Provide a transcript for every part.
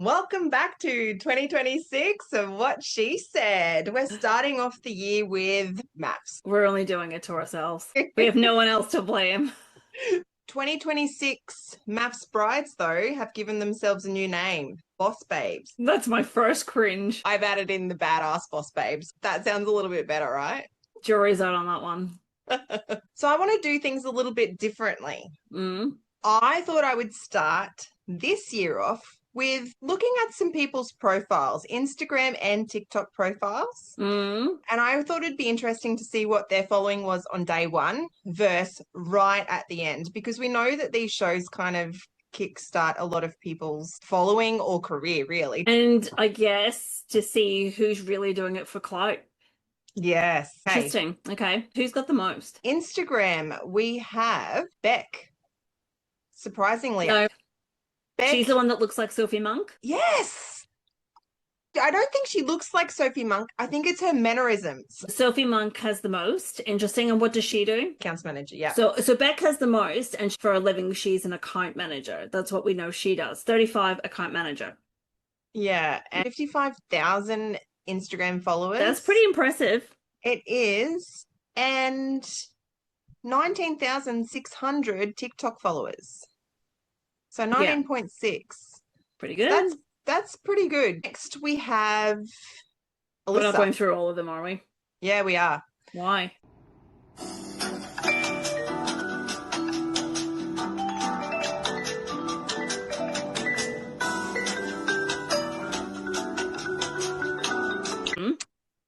Welcome back to 2026 of What She Said. We're starting off the year with MAFS. We're only doing it to ourselves. We have no one else to blame. 2026 MAFS brides, though, have given themselves a new name, Boss Babes. That's my first cringe. I've added in the badass Boss Babes. That sounds a little bit better, right? Jury's out on that one. So I want to do things a little bit differently. I thought I would start this year off with looking at some people's profiles, Instagram and TikTok profiles. And I thought it'd be interesting to see what their following was on day one versus right at the end, because we know that these shows kind of kickstart a lot of people's following or career, really. And I guess to see who's really doing it for clout. Yes. Interesting. Okay. Who's got the most? Instagram, we have Beck. Surprisingly. No. Beck, She's the one that looks like Sophie Monk? Yes. I don't think she looks like Sophie Monk. I think it's her mannerisms. Sophie Monk has the most. Interesting. And what does she do? Accounts manager, yeah. So Beck has the most, and for a living, she's an account manager. That's what we know she does. 35 account manager. Yeah, and 55,000 Instagram followers. That's pretty impressive. It is. And 19,600 TikTok followers. So 19.6. Pretty good. That's pretty good. Next we have Alyssa. We're not going through all of them, are we? Yeah, we are. Why?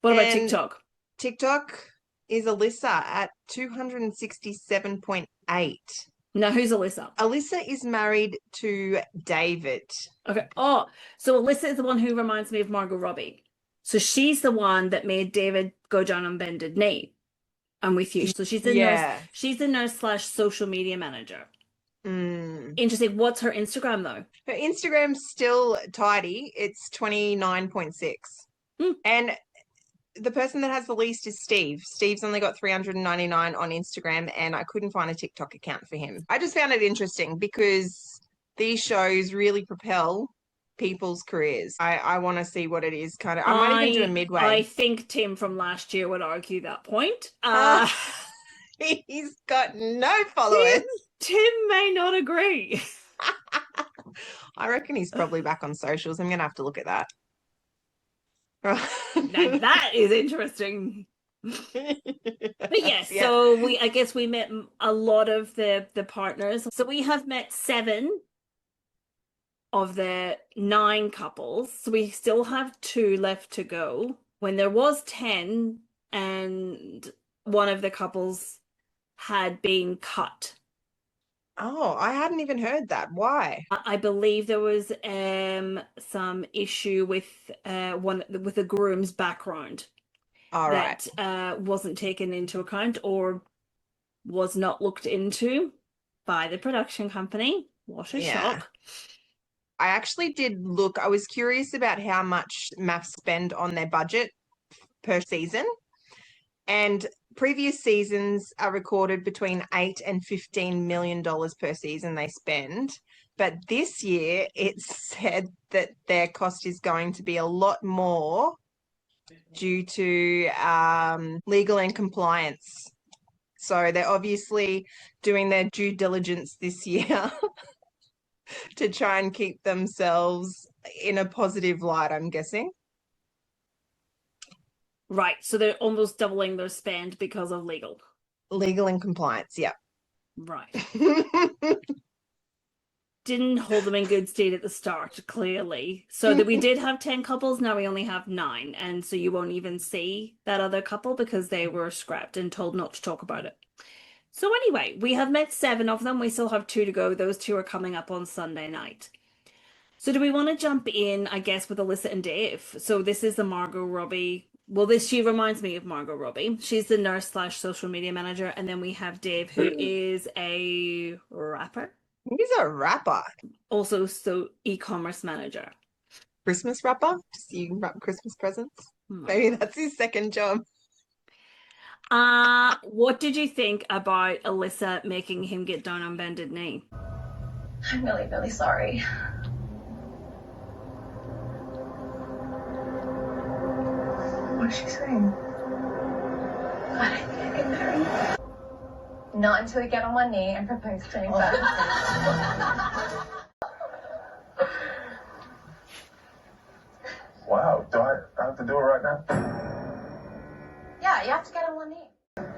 What about TikTok? TikTok is Alyssa at 267.8. Now, who's Alyssa? Alyssa is married to David. Okay. Oh, so Alyssa is the one who reminds me of Margot Robbie. So she's the one that made David go down on bended knee. I'm with you. So she's the nurse. She's the nurse / social media manager. Interesting. What's her Instagram though? Her Instagram's still tidy. It's 29.6. And the person that has the least is Steve. Steve's only got 399 on Instagram, and I couldn't find a TikTok account for him. I just found it interesting because these shows really propel people's careers. I want to see what it is. I might even do a midway. I think Tim from last year would argue that point. He's got no followers. Tim may not agree. I reckon he's probably back on socials. I'm going to have to look at that. Now that is interesting. But yes, so I guess we met a lot of the partners. So we have met 7 of the 9 couples. So we still have 2 left to go. When there was 10 and one of the couples had been cut. Oh, I hadn't even heard that. Why? I believe there was some issue with the groom's background. All right. That wasn't taken into account or was not looked into by the production company. What a shock. I actually did look. I was curious about how much MAFS spend on their budget per season. And previous seasons are recorded between $8 and $15 million per season they spend. But this year, it's said that their cost is going to be a lot more due to legal and compliance. So they're obviously doing their due diligence this year to try and keep themselves in a positive light, I'm guessing. Right, so they're almost doubling their spend because of legal and compliance, yeah. Right. Didn't hold them in good state at the start, clearly. So that we did have 10 couples, now we only have 9. And so you won't even see that other couple because they were scrapped and told not to talk about it. So anyway, we have met 7 of them. We still have 2 to go. Those 2 are coming up on Sunday night. So do we want to jump in, I guess, with Alyssa and Dave? So this is the Margot Robbie. Well, she reminds me of Margot Robbie. She's the nurse / social media manager. And then we have Dave, who is a rapper. He's a rapper. Also, e-commerce manager. Christmas rapper? Just you wrap Christmas presents? Maybe that's his second job. What did you think about Alyssa making him get down on bended knee? I'm really, really sorry. What's she saying? God, I think I can marry you. Not until we get on one knee and propose to me first. Wow, do I have to do it right now? Yeah, you have to get on one knee.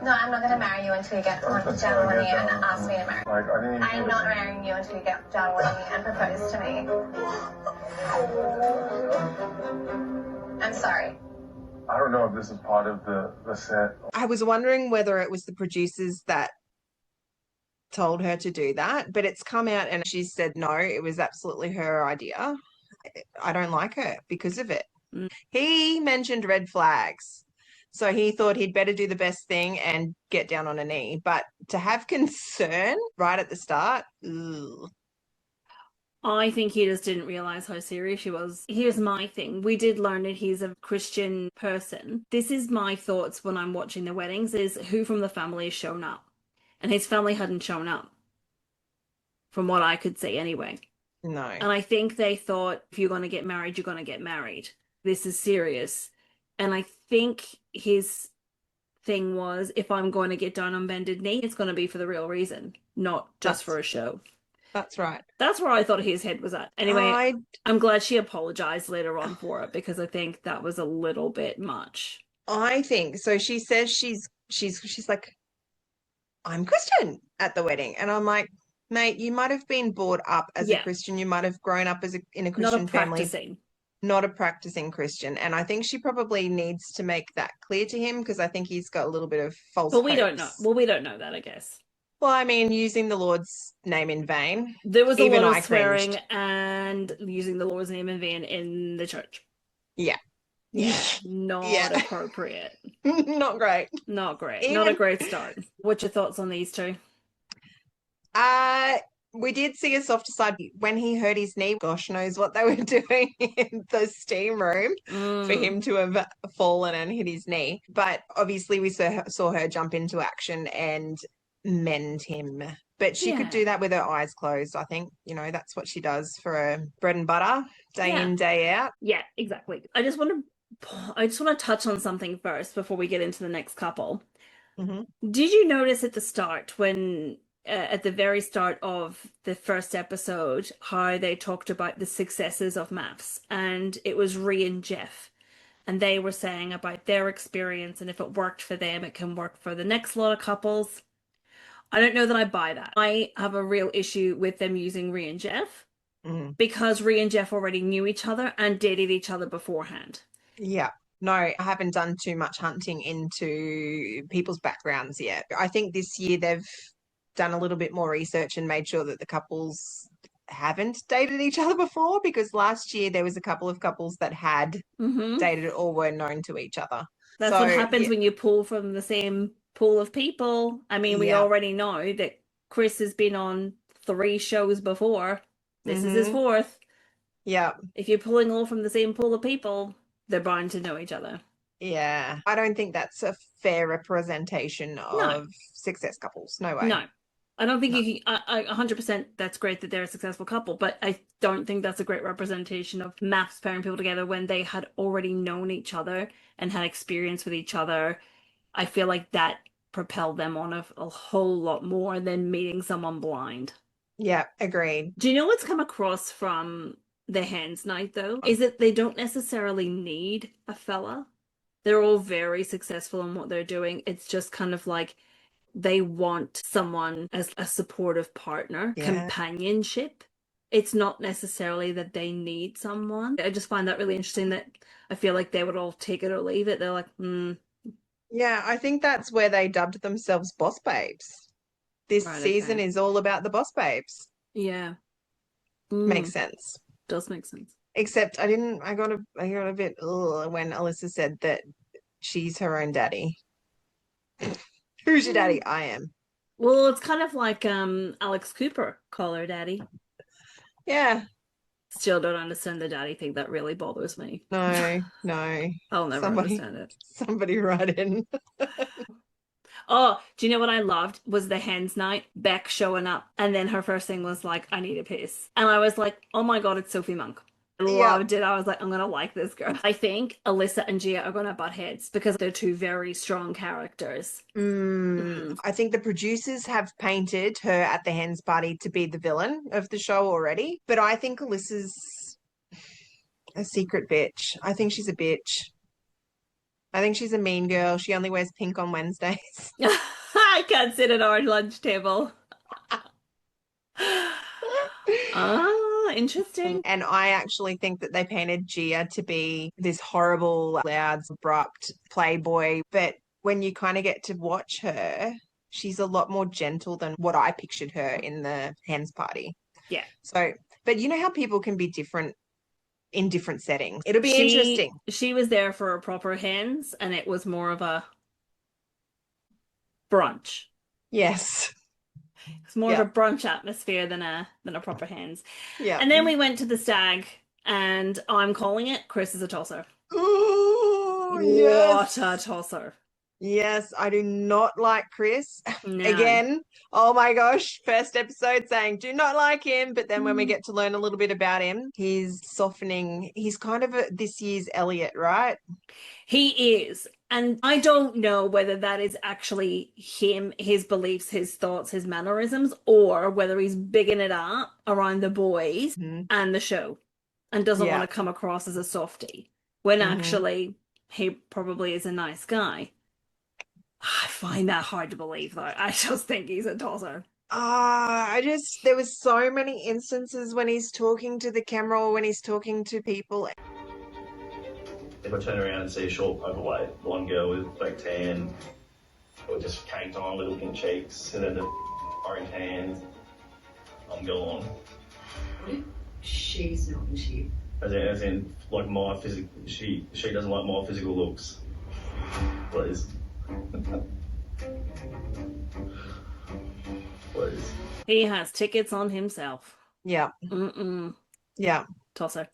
No, I'm not going to marry you until you get down on one knee and ask me to marry. Like, I didn't even I'm not marrying you until you get down on one knee and propose to me. I'm sorry. I don't know if this is part of the set. I was wondering whether it was the producers that told her to do that, but it's come out and she said no, it was absolutely her idea. I don't like her because of it. He mentioned red flags, so he thought he'd better do the best thing and get down on a knee, but to have concern right at the start, ugh. I think he just didn't realize how serious she was. Here's my thing. We did learn that he's a Christian person. This is my thoughts when I'm watching the weddings, is who from the family has shown up. And his family hadn't shown up, from what I could see anyway. No. And I think they thought, if you're going to get married, you're going to get married. This is serious. And I think his thing was, if I'm going to get down on bended knee, it's going to be for the real reason, not just for a show. That's right. That's where I thought his head was at. Anyway, I'm glad she apologized later on for it, because I think that was a little bit much. I think so. She says she's like, I'm Christian at the wedding, and I'm like, mate, you might have been brought up as a Christian. You might have grown up in a Christian family, not a practicing Christian. And I think she probably needs to make that clear to him, because I think he's got a little bit of false hopes. We don't know. Well, we don't know that, I guess. Well, I mean, using the Lord's name in vain. There was a lot of swearing and using the Lord's name in vain in the church. Yeah. Yeah. Not appropriate. Not great. Not great. Not a great start. What's your thoughts on these two? We did see a softer side when he hurt his knee. Gosh knows what they were doing in the steam room for him to have fallen and hit his knee. But obviously we saw her jump into action and mend him. But she could do that with her eyes closed. I think, that's what she does for her bread and butter, day in, day out. Yeah, exactly. I just want to touch on something first before we get into the next couple. Mm-hmm. Did you notice at the start, when at the very start of the first episode, how they talked about the successes of MAFS? And it was Rhea and Jeff, and they were saying about their experience, and if it worked for them, it can work for the next lot of couples. I don't know that I buy that. I have a real issue with them using Rhea and Jeff, because Rhea and Jeff already knew each other and dated each other beforehand. Yeah. No, I haven't done too much hunting into people's backgrounds yet. I think this year they've done a little bit more research and made sure that the couples haven't dated each other before, because last year there was a couple of couples that had dated or were known to each other. That's what happens when you pull from the same pool of people. I mean, we already know that Chris has been on 3 shows before. This is his 4th. Yeah. If you're pulling all from the same pool of people, they're bound to know each other. Yeah. I don't think that's a fair representation of success couples. No way. No. I don't think you can, 100% that's great that they're a successful couple, but I don't think that's a great representation of MAFS pairing people together when they had already known each other and had experience with each other. I feel like that propelled them on a whole lot more than meeting someone blind. Yeah, agreed. Do you know what's come across from the Hens night, though? Is that they don't necessarily need a fella. They're all very successful in what they're doing. It's just kind of like they want someone as a supportive partner, companionship. It's not necessarily that they need someone. I just find that really interesting, that I feel like they would all take it or leave it. They're like, Yeah, I think that's where they dubbed themselves boss babes. This season is all about the boss babes. Yeah. Makes sense. Does make sense. Except I got a bit when Alyssa said that she's her own daddy. Who's your daddy? I am. Well, it's kind of like Alex Cooper, call her daddy. Yeah. Still don't understand the daddy thing. That really bothers me. No. I'll never understand it. Somebody write in. Oh, do you know what I loved was the Hens night? Beck showing up, and then her first thing was like, I need a piss. And I was like, oh my God, it's Sophie Monk. Loved it. I was like, I'm gonna like this girl. I think Alyssa and Gia are gonna butt heads because they're two very strong characters. I think the producers have painted her at the Hens party to be the villain of the show already, but I think Alyssa's a secret bitch. I think she's a bitch. I think she's a mean girl. She only wears pink on Wednesdays. I can't sit at our lunch table. Interesting. And I actually think that they painted Gia to be this horrible, loud, abrupt playboy. But when you kind of get to watch her, she's a lot more gentle than what I pictured her in the Hens party. Yeah. So, but you know how people can be different in different settings. It'll be interesting. She was there for a proper Hens, and it was more of a brunch. Yes. It's more of a brunch atmosphere than a proper Hens. Yeah. And then we went to the stag, and I'm calling it Chris is a tosser. Oh, yes. What a tosser. Yes, I do not like Chris. No. Again, oh my gosh, first episode saying do not like him, but then when we get to learn a little bit about him, he's softening. He's kind of this year's Elliot, right? He is. And I don't know whether that is actually him, his beliefs, his thoughts, his mannerisms, or whether he's bigging it up around the boys and the show and doesn't want to come across as a softie when actually he probably is a nice guy. I find that hard to believe, though. I just think he's a tosser. There was so many instances when he's talking to the camera or when he's talking to people. If I turn around and see a short, overweight blonde girl with black tan, or just caked on, little pink cheeks, and then the orange hands, I'm gone. What if she's not into you? As in, like my physical, she doesn't like my physical looks. Please. Please. He has tickets on himself. Yeah. Yeah. Tosser.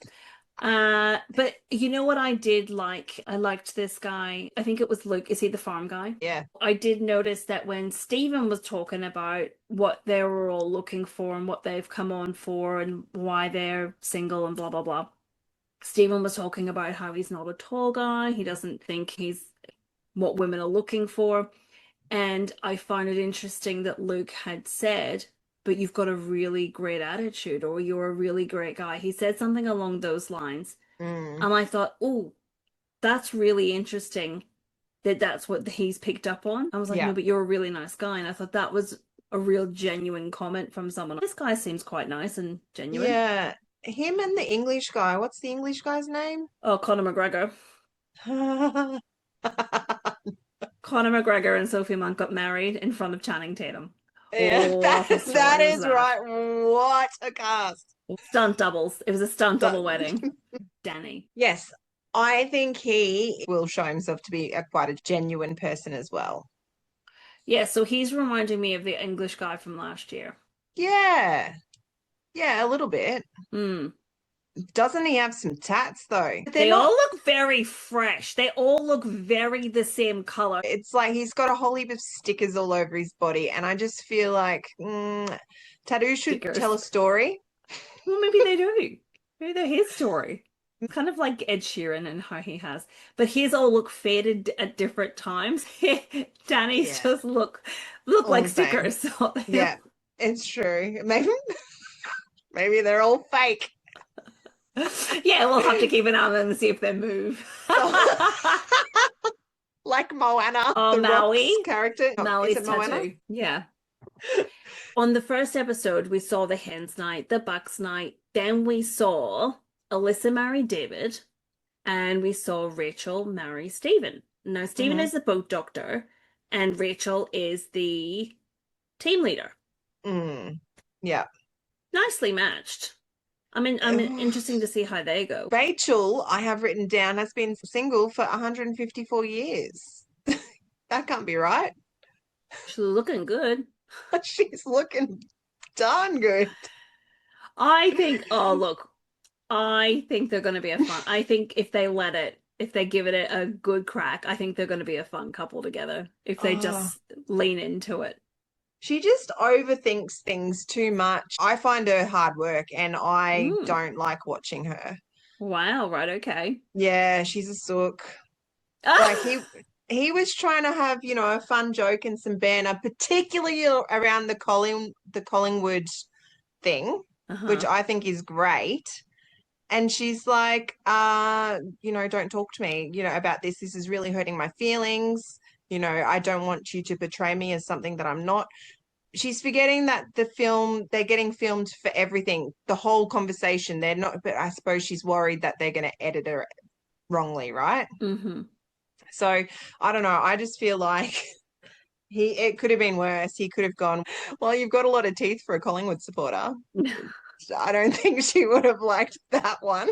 But you know what I did like? I liked this guy. I think it was Luke. Is he the farm guy? Yeah. I did notice that when Stephen was talking about what they were all looking for and what they've come on for and why they're single and blah, blah, blah. Stephen was talking about how he's not a tall guy. He doesn't think he's what women are looking for. And I found it interesting that Luke had said, but you've got a really great attitude, or you're a really great guy. He said something along those lines. And I thought, oh, that's really interesting that that's what he's picked up on. I was like, no, but you're a really nice guy. And I thought that was a real genuine comment from someone. This guy seems quite nice and genuine. Yeah. Him and the English guy. What's the English guy's name? Oh, Conor McGregor. Conor McGregor and Sophie Monk got married in front of Channing Tatum. Yeah, that is right. What a cast. Stunt doubles. It was a stunt double wedding. Danny. Yes, I think he will show himself to be quite a genuine person as well. Yeah, so he's reminding me of the English guy from last year. Yeah. Yeah, a little bit. Doesn't he have some tats though? They all look very fresh. They all look very the same color. It's like he's got a whole heap of stickers all over his body, and I just feel like tattoos should tell a story. Well, maybe they do. Maybe they're his story. Kind of like Ed Sheeran and how he has. But his all look faded at different times. Danny's just look like stickers. So yeah, it's true. Maybe they're all fake. Yeah, we'll have to keep an eye on them and see if they move. Like Moana, the Maui character. Maui's tattoo. Yeah. On the first episode, we saw the Hens night, the Bucks night. Then we saw Alyssa marry David, and we saw Rachel marry Stephen. Now, Stephen is the boat doctor, and Rachel is the team leader. Yeah. Nicely matched. I'm interesting to see how they go. Rachel, I have written down, has been single for 154 years. That can't be right. She's looking good. She's looking darn good. I think they're going to be I think if they give it a good crack, I think they're going to be a fun couple together if they just lean into it. She just overthinks things too much. I find her hard work and I don't like watching her. Wow, right, okay. Yeah, she's a sook. Ah! Like he was trying to have, a fun joke and some banter, particularly around the Collingwood thing, which Uh-huh. I think is great. And she's like, don't talk to me, about this. This is really hurting my feelings. I don't want you to portray me as something that I'm not. She's forgetting that they're getting filmed for everything, the whole conversation. They're not, but I suppose she's worried that they're going to edit her wrongly, right? Mm-hmm. So I don't know. I just feel like it could have been worse. He could have gone, well, you've got a lot of teeth for a Collingwood supporter. I don't think she would have liked that one.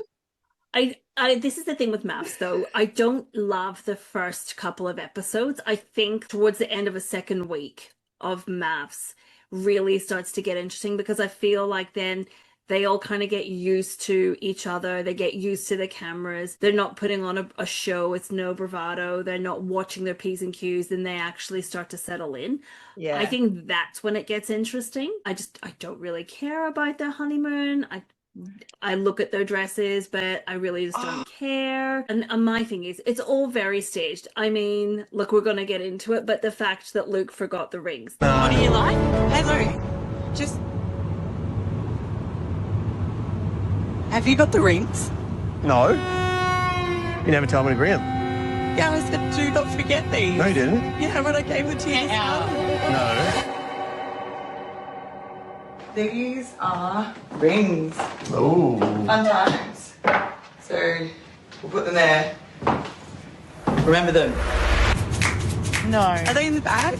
This is the thing with MAFS though. I don't love the first couple of episodes. I think towards the end of a second week of MAFS really starts to get interesting because I feel like then they all kind of get used to each other. They get used to the cameras. They're not putting on a show. It's no bravado. They're not watching their P's and Q's. Then they actually start to settle in. Yeah. I think that's when it gets interesting. I don't really care about their honeymoon. I look at their dresses, but I really just don't care. And my thing is, it's all very staged. I mean, look, we're going to get into it, but the fact that Luke forgot the rings. What do you like? Hey, Luke, just... Have you got the rings? No. You never told me to bring them. Yeah, I said, do not forget these. No, you didn't. Yeah, but I gave them to you. No. These are rings. Oh. Fun times. So, we'll put them there. Remember them? No. Are they in the bag?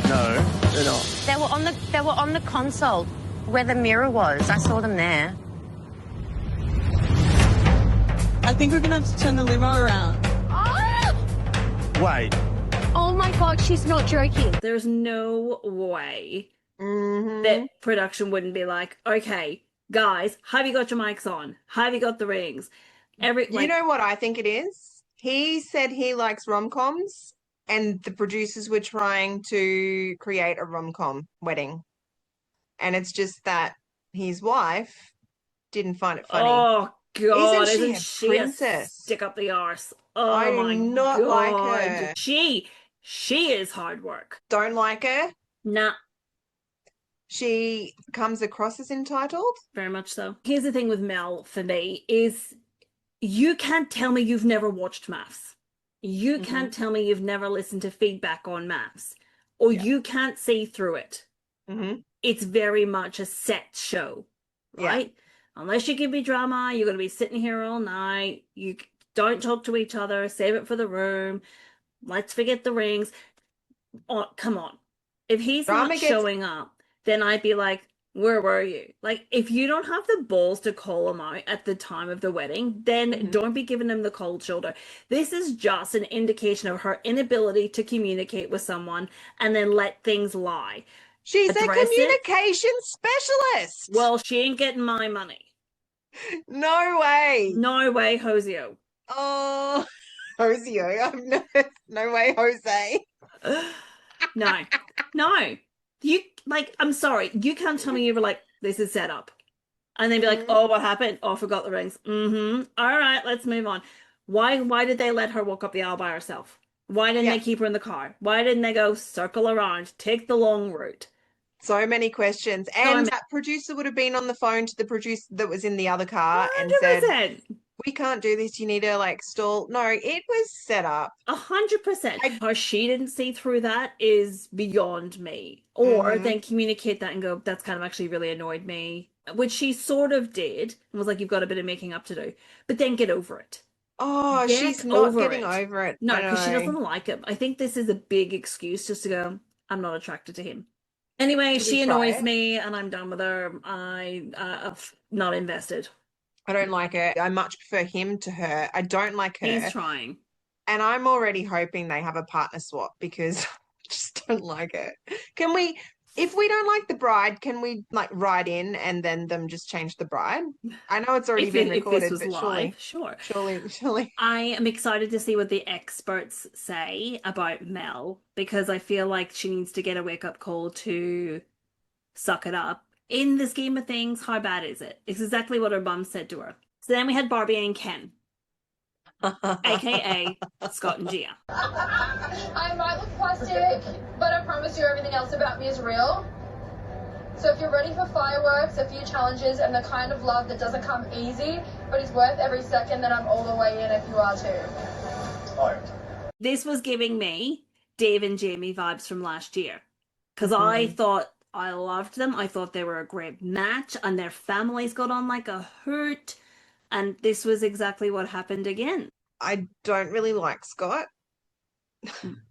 No, they're not. They were on the console where the mirror was. I saw them there. I think we're going to have to turn the limo around. Wait. Oh my God, she's not joking. There's no way Mm-hmm. that production wouldn't be like, okay, guys, have you got your mics on? Have you got the rings? You know what I think it is? He said he likes rom-coms, and the producers were trying to create a rom-com wedding. And it's just that his wife didn't find it funny. Oh God, Isn't isn't she she a a princess? stick up the arse? Oh I my do not God. like her. She is hard work. Don't like her. Nah, She comes across as entitled. very much so. Here's the thing with Mel for me is you can't tell me you've never watched MAFS. You can't tell me you've never listened to feedback on MAFS, or you can't see through it. Mm-hmm. It's very much a set show, right? Unless you give me drama, you're going to be sitting here all night. You don't talk to each other. Save it for the room. Let's forget the rings. Oh, come on. If he's not showing up, then I'd be like, where were you? Like, if you don't have the balls to call him out at the time of the wedding, then don't be giving him the cold shoulder. This is just an indication of her inability to communicate with someone and then let things lie. She's a communication specialist. Well, she ain't getting my money. No way. No way, Hosio. Oh, Hosio. No way, Jose. No. You, like, I'm sorry. You can't tell me you were like, this is set up. And then be like, oh, what happened? Oh, I forgot the rings. All right, let's move on. Why did they let her walk up the aisle by herself? Why didn't they keep her in the car? Why didn't they go circle around, take the long route? So many questions. And that producer would have been on the phone to the producer that was in the other car 100%. and said, we can't do this. You need to stall. No, it was set up. 100%. How she didn't see through that is beyond me. Or then communicate that and go, that's kind of actually really annoyed me. Which she sort of did. And was like, you've got a bit of making up to do. But then get over it. Oh, she's not getting over it. No, because she doesn't like him. I think this is a big excuse just to go, I'm not attracted to him. Anyway, she annoys me and I'm done with her. I'm not invested. I don't like her. I much prefer him to her. I don't like her. He's trying. And I'm already hoping they have a partner swap because I just don't like her. Can we, if we don't like the bride, can we write in and then them just change the bride? I know it's already been recorded, if this was but live, surely. I am excited to see what the experts say about Mel because I feel like she needs to get a wake-up call to suck it up In the scheme of things, how bad is it? It's exactly what her mum said to her. So then we had Barbie and Ken, aka Scott and Gia. I might look plastic, but I promise you everything else about me is real. So if you're ready for fireworks, a few challenges, and the kind of love that doesn't come easy, but is worth every second, then I'm all the way in if you are too. Oh, This was giving me Dave and Jamie vibes from last year. Because I thought I loved them. I thought they were a great match, and their families got on like a hoot. And this was exactly what happened again. I don't really like Scott.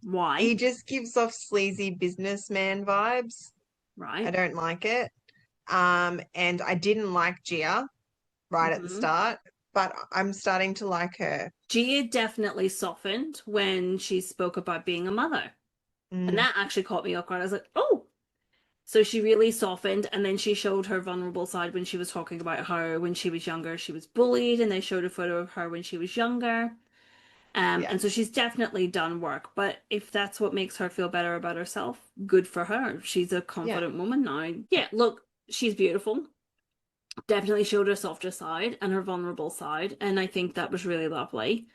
Why? He just gives off sleazy businessman vibes. Right. I don't like it. And I didn't like Gia right at the start, but I'm starting to like her. Gia definitely softened when she spoke about being a mother. And that actually caught me off guard. I was like, oh. So she really softened, and then she showed her vulnerable side when she was talking about how when she was younger she was bullied, and they showed a photo of her when she was younger. And so she's definitely done work, but if that's what makes her feel better about herself, good for her. She's a confident woman now. Yeah, look, she's beautiful. Definitely showed her softer side and her vulnerable side, and I think that was really lovely.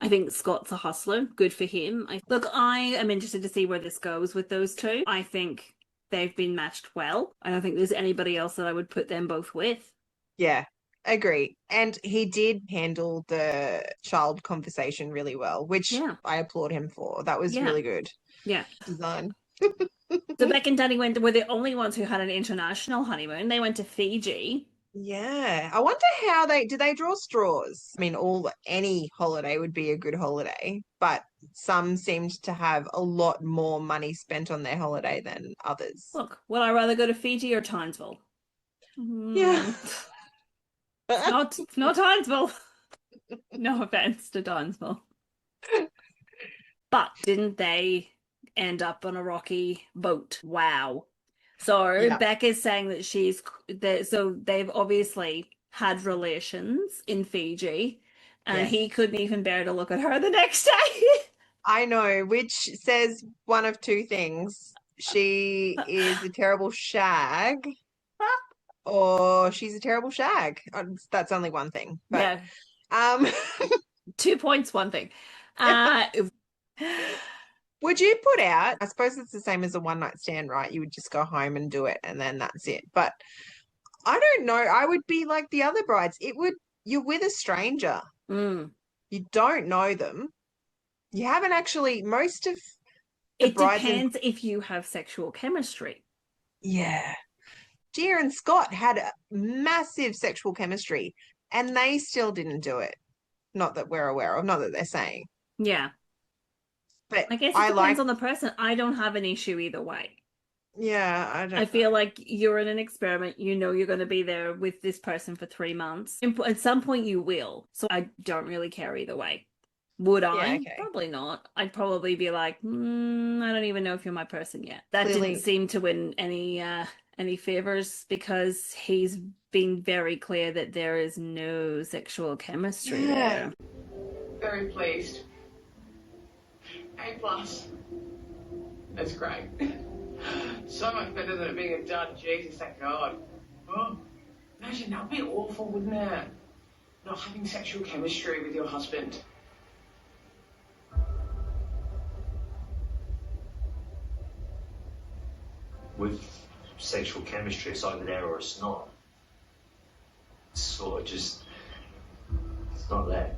I think Scott's a hustler. Good for him. Look, I am interested to see where this goes with those two. I think they've been matched well. I don't think there's anybody else that I would put them both with. Yeah, agree. And he did handle the child conversation really well, which I applaud him for. That was really good. Yeah. Design. So Beck and Danny were the only ones who had an international honeymoon. They went to Fiji. Yeah. I wonder how do they draw straws? I mean, any holiday would be a good holiday, but some seemed to have a lot more money spent on their holiday than others. Look, would I rather go to Fiji or Townsville? Yeah. It's not Townsville. No offense to Townsville. But didn't they end up on a rocky boat? Wow. So Beck is saying that so they've obviously had relations in Fiji, and he couldn't even bear to look at her the next day. I know, which says one of two things. She is a terrible shag, or she's a terrible shag. That's only one thing. But, 2 points, one thing. Would you put out, I suppose it's the same as a one-night stand, right? You would just go home and do it, and then that's it. But I don't know. I would be like the other brides. You're with a stranger. You don't know them. You haven't actually, most of the brides... It depends if you have sexual chemistry. Yeah. Gia and Scott had a massive sexual chemistry, and they still didn't do it. Not that we're aware of, not that they're saying. Yeah. But I guess it depends on the person. I don't have an issue either way. Yeah, I feel like you're in an experiment. You know you're going to be there with this person for 3 months. At some point you will. So I don't really care either way. Would I? Okay. Probably not. I'd probably be like, I don't even know if you're my person yet. That didn't seem to win any favors, because he's been very clear that there is no sexual chemistry there. Very pleased. A+. That's great. So much better than it being a dud. Jesus, thank God. Oh, imagine that'd be awful, wouldn't it? Not having sexual chemistry with your husband. With sexual chemistry, it's either there or it's not. It's sort of just, it's not there.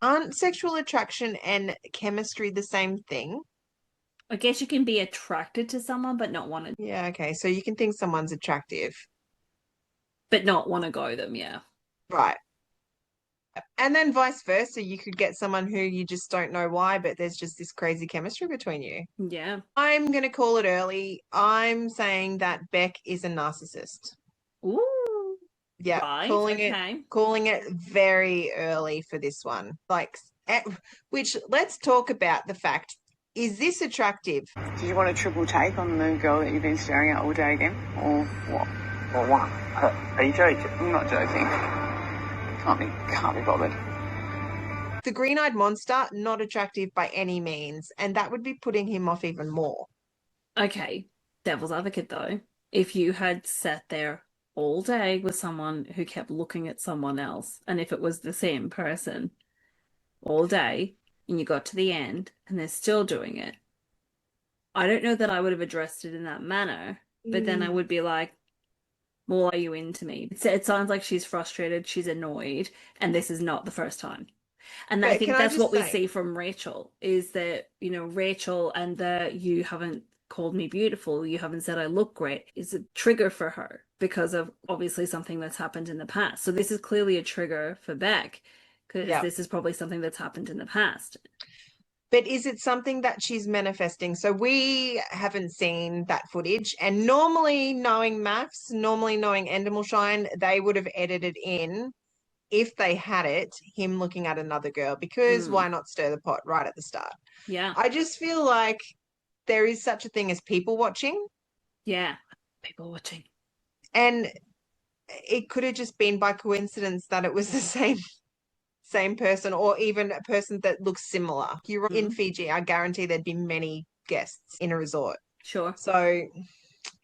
Aren't sexual attraction and chemistry the same thing? I guess you can be attracted to someone but not want to. Yeah, okay. So you can think someone's attractive, but not want to go them, yeah. Right. And then vice versa, you could get someone who you just don't know why, but there's just this crazy chemistry between you. Yeah. I'm going to call it early. I'm saying that Beck is a narcissist. Ooh. Yeah, right, calling it very early for this one. Which, let's talk about the fact, is this attractive? Do you want a triple take on the girl that you've been staring at all day again? Or what? Or what? Are you joking? I'm not joking. Can't be bothered. The green-eyed monster, not attractive by any means, and that would be putting him off even more. Okay, devil's advocate though. if you had sat there all day with someone who kept looking at someone else, and if it was the same person all day, and you got to the end and they're still doing it, I don't know that I would have addressed it in that manner, but then I would be like, well, are you into me? It sounds like she's frustrated, she's annoyed, and this is not the first time. And I think that's what we see from Rachel, is that, you know, Rachel and the you haven't called me beautiful, you haven't said I look great, is a trigger for her because of obviously something that's happened in the past. So this is clearly a trigger for Beck, because this is probably something that's happened in the past. But is it something that she's manifesting? So we haven't seen that footage. And normally knowing MAFS, normally knowing Endemol Shine, they would have edited in, if they had it, him looking at another girl, because why not stir the pot right at the start? Yeah. I just feel like there is such a thing as people watching. Yeah. People watching. And it could have just been by coincidence that it was the same person, or even a person that looks similar. You're in Fiji, I guarantee there'd be many guests in a resort. Sure. So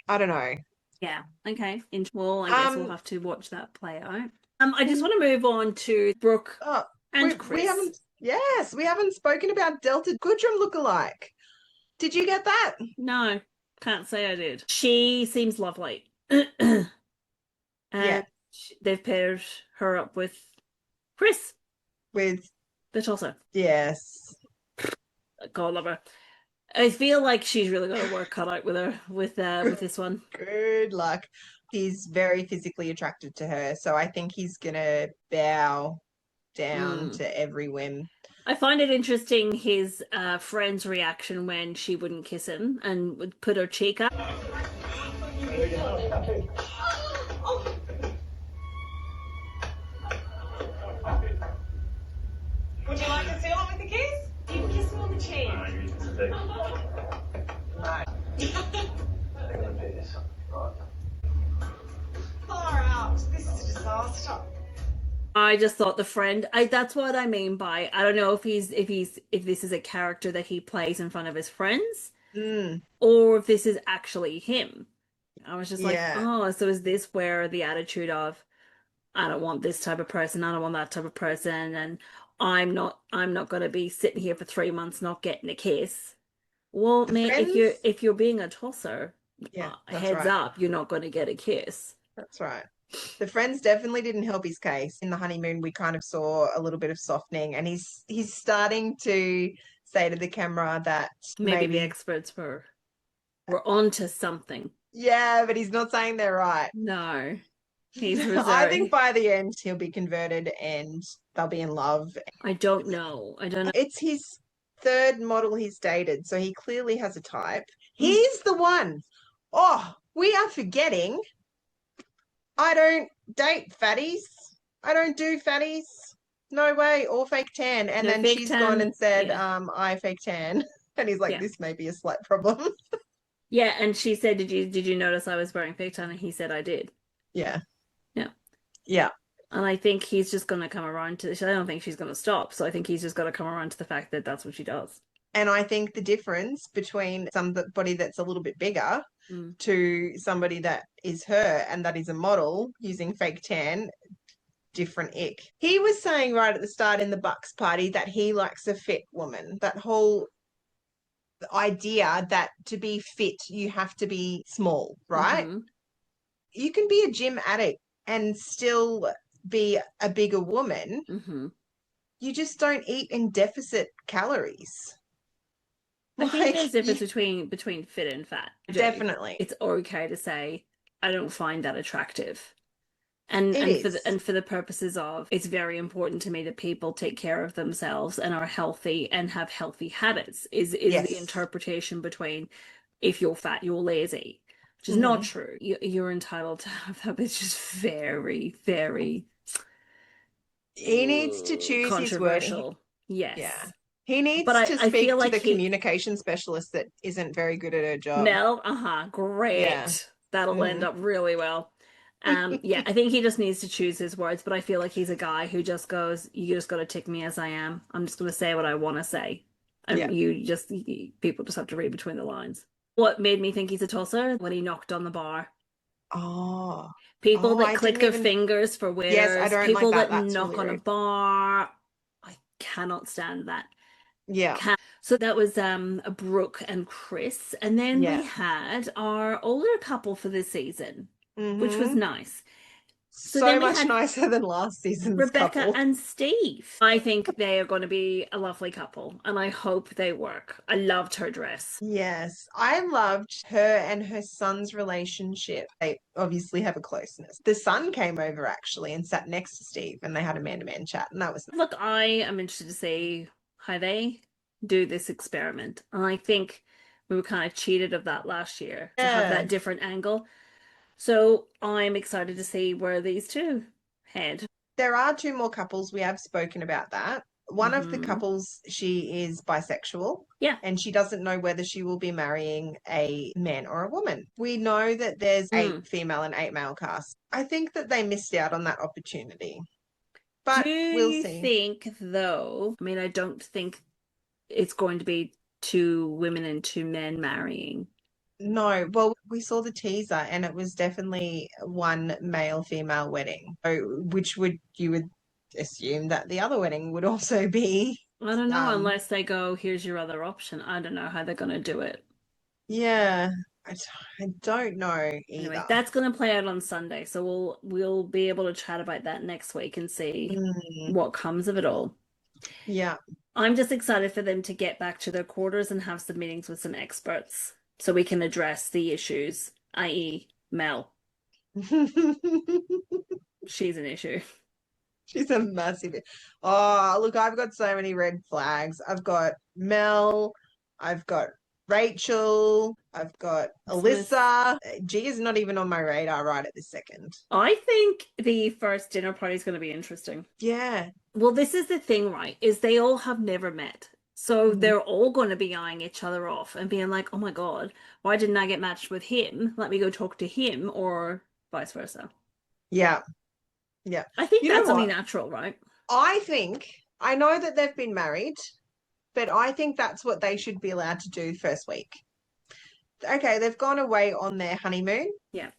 I don't know. Yeah. Okay. Well, I guess we'll have to watch that play out. I just want to move on to Brooke and Chris. We haven't spoken about Delta Goodrum lookalike. Did you get that? No, can't say I did. She seems lovely. And they've paired her up with Chris. With the tosser. Yes. God love her. I feel like she's really got a work cut out with her with this one. Good luck. He's very physically attracted to her, so I think he's gonna bow down to every whim. I find it interesting his friend's reaction when she wouldn't kiss him and would put her cheek up. Would you like to seal it with a kiss? You can kiss him on the cheek. Far out. This is a disaster. I just thought the friend. That's what I mean by, I don't know if this is a character that he plays in front of his friends, or if this is actually him. I was just like, oh, so is this where the attitude of, I don't want this type of person, I don't want that type of person, and I'm not going to be sitting here for 3 months not getting a kiss. Well, mate, if you're being a tosser, heads up, you're not going to get a kiss. That's right. The friends definitely didn't help his case. In the honeymoon, we kind of saw a little bit of softening, and he's starting to say to the camera that maybe the experts were onto something. Yeah, but he's not saying they're right. No. He's reserved. I think by the end he'll be converted and they'll be in love. I don't know. It's his third model he's dated, so he clearly has a type. He's the one. Oh, we are forgetting. I don't date fatties. I don't do fatties. No way. Or fake tan. And then she's gone and said, I fake tan. And he's like, this may be a slight problem. Yeah, and she said, did you notice I was wearing fake tan? And he said, I did. Yeah. Yeah. Yeah. And I think he's just going to come around to this. I don't think she's going to stop. So I think he's just got to come around to the fact that that's what she does. And I think the difference between somebody that's a little bit bigger to somebody that is her and that is a model using fake tan, different ick. He was saying right at the start in the Bucks party that he likes a fit woman. That whole idea that to be fit, you have to be small, right? Mm-hmm. You can be a gym addict and still be a bigger woman. Mm-hmm. You just don't eat in deficit calories. I think there's a difference between fit and fat. Definitely. It's okay to say, I don't find that attractive. And for the purposes of, it's very important to me that people take care of themselves and are healthy and have healthy habits is the interpretation between, if you're fat, you're lazy, which is not true. You're entitled to have that. It's just very, very he needs to choose controversial. His word. Yes. Yeah. He needs to speak to the communication specialist that isn't very good at her job. Mel, great. Yeah. That'll end up really well. I think he just needs to choose his words, but I feel like he's a guy who just goes, you just got to take me as I am. I'm just going to say what I want to say. And people just have to read between the lines. What made me think he's a tosser? When he knocked on the bar Oh. People Oh, that I click didn't their even- fingers for winners. Yes, I don't people like that. that That's knock really on a rude. bar. I cannot stand that. Yeah. So that was Brooke and Chris. And then Yeah. we had our older couple for this season, which was Mhm. nice. So then we much had nicer than last season's Rebecca couple. and Steve. I think they are going to be a lovely couple, and I hope they work. I loved her dress. Yes, I loved her and her son's relationship. They obviously have a closeness. The son came over actually and sat next to Steve, and they had a man-to-man chat, and that was nice. Look, I am interested to see how they do this experiment. And I think we were kind of cheated of that last year to have that different angle. So I'm excited to see where these two head. There are two more couples. We have spoken about that. One of the couples, she is bisexual. Yeah. And she doesn't know whether she will be marrying a man or a woman. We know that there's 8 female and 8 male casts. I think that they missed out on that opportunity. But we'll see. Do you think, though, I mean, I don't think it's going to be 2 women and 2 men marrying. No, well, we saw the teaser and it was definitely one male-female wedding. So, you would assume that the other wedding would also be. I don't know, unless they go, here's your other option. I don't know how they're going to do it. Yeah, I don't know either. Anyway, that's going to play out on Sunday, so we'll be able to chat about that next week and see what comes of it all. Yeah. I'm just excited for them to get back to their quarters and have some meetings with some experts so we can address the issues, i.e. Mel. She's an issue. She's a massive. Oh, look, I've got so many red flags. I've got Mel, I've got Rachel, I've got Alyssa. G is not even on my radar right at this second. I think the first dinner party is going to be interesting. Yeah. Well, this is the thing, right? Is they all have never met. So they're all going to be eyeing each other off and being like, oh my God, why didn't I get matched with him? Let me go talk to him, or vice versa. Yeah. Yeah. I think that's only natural, right? I know that they've been married, but I think that's what they should be allowed to do first week. Okay, they've gone away on their honeymoon. Yeah.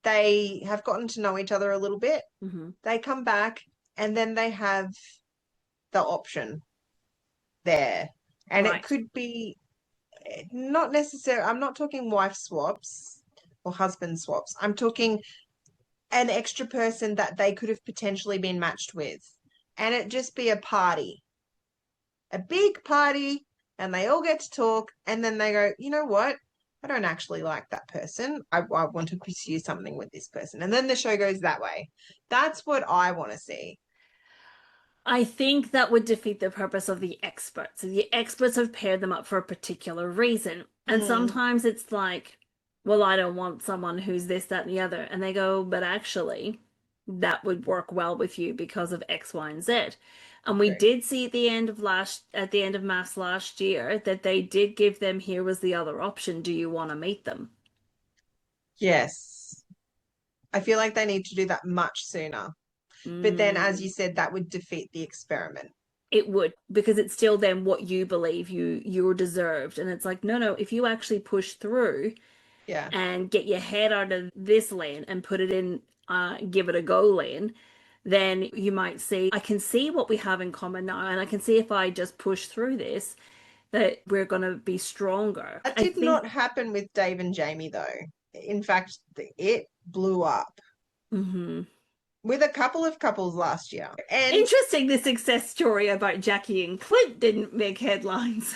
They have gotten to know each other a little bit. Mm-hmm. They come back and then they have the option there. And it could be not necessarily, I'm not talking wife swaps or husband swaps. I'm talking an extra person that they could have potentially been matched with. And it just be a party. A big party, and they all get to talk, and then they go, you know what? I don't actually like that person. I want to pursue something with this person. And then the show goes that way. That's what I want to see. I think that would defeat the purpose of the experts. The experts have paired them up for a particular reason. And sometimes it's like, well, I don't want someone who's this, that, and the other. And they go, but actually, that would work well with you because of X, Y, and Z. And we did see at the end of MAFS last year that they did give them, here was the other option. Do you want to meet them? Yes. I feel like they need to do that much sooner. But then, as you said, that would defeat the experiment. It would, because it's still then what you believe you're deserved. And it's like, no, if you actually push through and get your head out of this lane and put it in, give it a go lane, then you might see, I can see what we have in common now. And I can see if I just push through this, that we're going to be stronger. That did not happen with Dave and Jamie, though. In fact, it blew up. Mm-hmm. With a couple of couples last year. And interesting, the success story about Jackie and Clint didn't make headlines.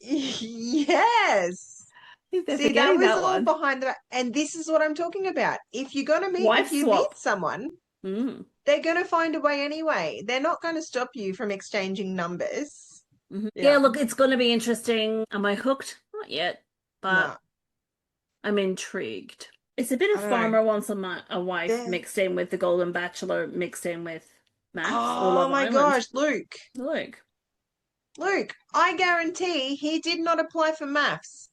Yes. See, that was all behind the... And this is what I'm talking about. If you're going to meet someone, they're going to find a way anyway. They're not going to stop you from exchanging numbers. Mm-hmm. Yeah, look, it's going to be interesting. Am I hooked? Not yet, but I'm intrigued. It's a bit of Farmer Wants a Wife mixed in with The Golden Bachelor, mixed in with MAFS. Oh my gosh, Luke. Luke, I guarantee he did not apply for MAFS.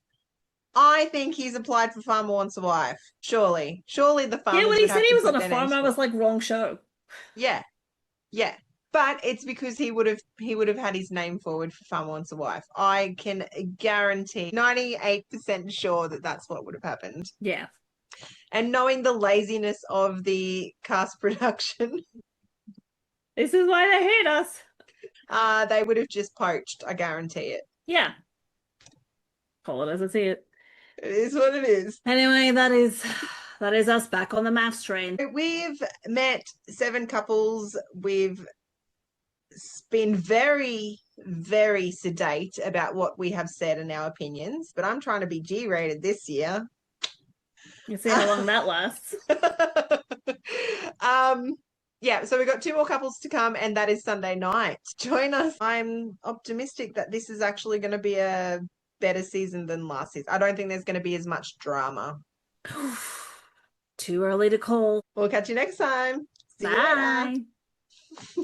I think he's applied for Farmer Wants a Wife. Surely the farmer. Yeah, when he said he was on a farm, I was like, wrong show. Yeah. But it's because he would have had his name forward for Farmer Wants a Wife. I can guarantee 98% sure that that's what would have happened. Yeah. And knowing the laziness of the cast production, This is why they hate us. they would have just poached, I guarantee it. Yeah. Call it as I see it. It is what it is. Anyway, that is us back on the MAFS train. We've met 7 couples. We've been very, very sedate about what we have said and our opinions, but I'm trying to be G-rated this year. You see how long that lasts. Yeah, so we've got 2 more couples to come, and that is Sunday night. Join us. I'm optimistic that this is actually going to be a better season than last season. I don't think there's going to be as much drama. Too early to call. We'll catch you next time. See you later. Bye.